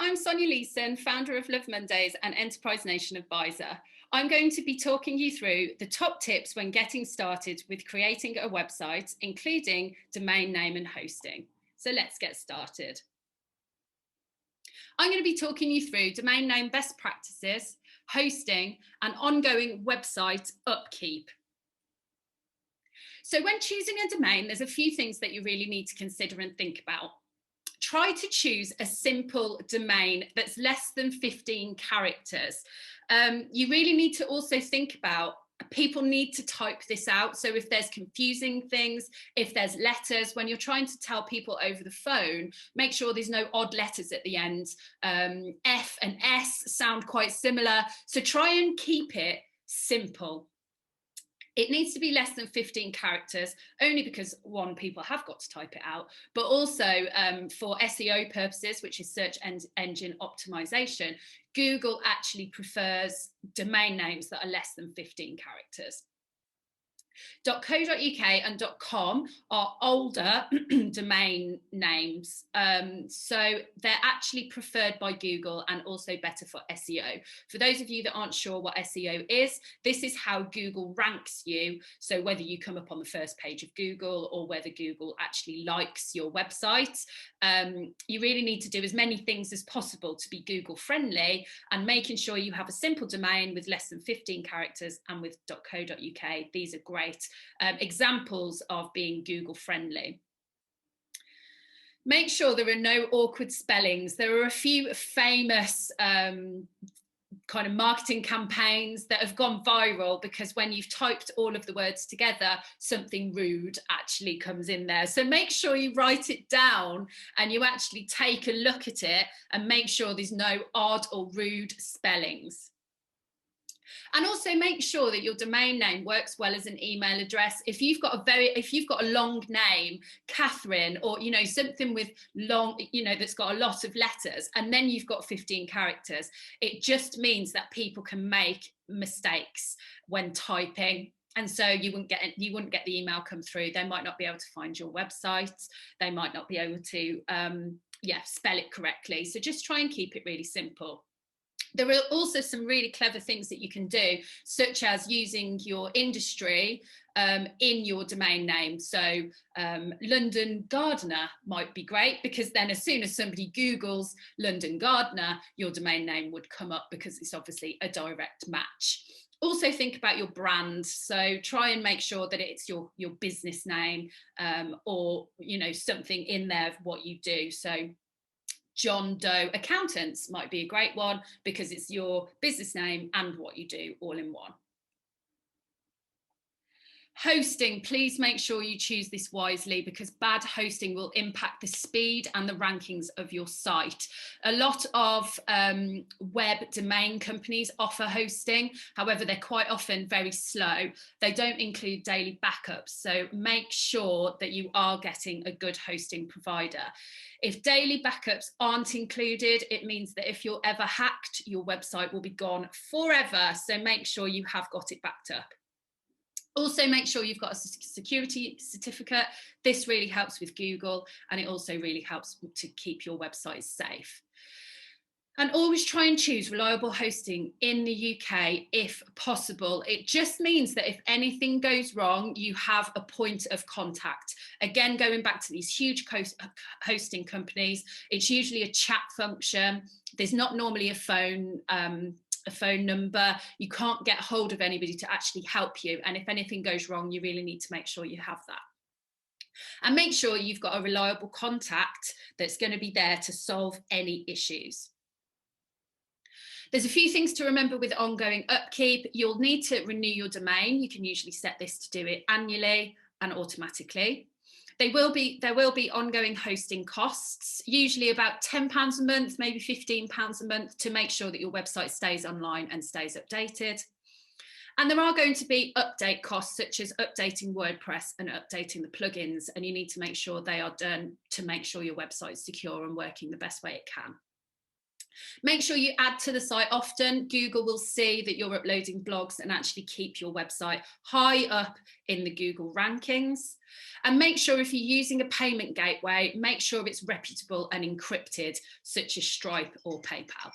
I'm Sonia Leeson, founder of Love Mondays and Enterprise Nation Advisor. I'm going to be talking you through the top tips when getting started with creating a website, including domain name and hosting. So let's get started. I'm going to be talking you through domain name best practices, hosting, and ongoing website upkeep. So when choosing a domain, there's a few things that you really need to consider and think about. Try to choose a simple domain that's less than 15 characters. You really need to also think about people need to type this out. So if there's confusing things, if there's letters, when you're trying to tell people over the phone, make sure there's no odd letters at the end. F and S sound quite similar. So try and keep it simple. It needs to be less than 15 characters, only because one, people have got to type it out, but also for SEO purposes, which is search engine optimization, Google actually prefers domain names that are less than 15 characters. .co.uk and .com are older domain names, so they're actually preferred by Google and also better for SEO. For those of you that aren't sure what SEO is, this is how Google ranks you. So whether you come up on the first page of Google or whether Google actually likes your website, you really need to do as many things as possible to be Google friendly, and making sure you have a simple domain with less than 15 characters and with .co.uk. These are great examples of being Google friendly. Make sure there are no awkward spellings. There are a few famous kind of marketing campaigns that have gone viral because when you've typed all of the words together, something rude actually comes in there. So make sure you write it down and you actually take a look at it and make sure there's no odd or rude spellings. And also make sure that your domain name works well as an email address. If you've got a long name, Catherine, or something with long, that's got a lot of letters, and then you've got 15 characters, it just means that people can make mistakes when typing. And so you wouldn't get the email come through. They might not be able to find your website. They might not be able to spell it correctly. So just try and keep it really simple. There are also some really clever things that you can do, such as using your industry in your domain name. So London gardener might be great, because then as soon as somebody Googles London gardener, your domain name would come up because it's obviously a direct match. Also think about your brand. So try and make sure that it's your business name or something in there of what you do. So John Doe Accountants might be a great one because it's your business name and what you do all in one. Hosting, please make sure you choose this wisely, because bad hosting will impact the speed and the rankings of your site. A lot of web domain companies offer hosting, however, they're quite often very slow. They don't include daily backups, so make sure that you are getting a good hosting provider. If daily backups aren't included, it means that if you're ever hacked, your website will be gone forever, so make sure you have got it backed up. Also, make sure you've got a security certificate. This really helps with Google, and it also really helps to keep your website safe. And always try and choose reliable hosting in the UK if possible. It just means that if anything goes wrong, you have a point of contact. Again, going back to these huge hosting companies, it's usually a chat function. There's not normally a phone number. You can't get hold of anybody to actually help you. And if anything goes wrong, you really need to make sure you have that. And make sure you've got a reliable contact that's going to be there to solve any issues. There's a few things to remember with ongoing upkeep. You'll need to renew your domain. You can usually set this to do it annually and automatically. There will be ongoing hosting costs, usually about £10 a month, maybe £15 a month, to make sure that your website stays online and stays updated. And there are going to be update costs, such as updating WordPress and updating the plugins, and you need to make sure they are done to make sure your website's secure and working the best way it can. Make sure you add to the site often. Google will see that you're uploading blogs and actually keep your website high up in the Google rankings. And make sure if you're using a payment gateway, make sure it's reputable and encrypted, such as Stripe or PayPal.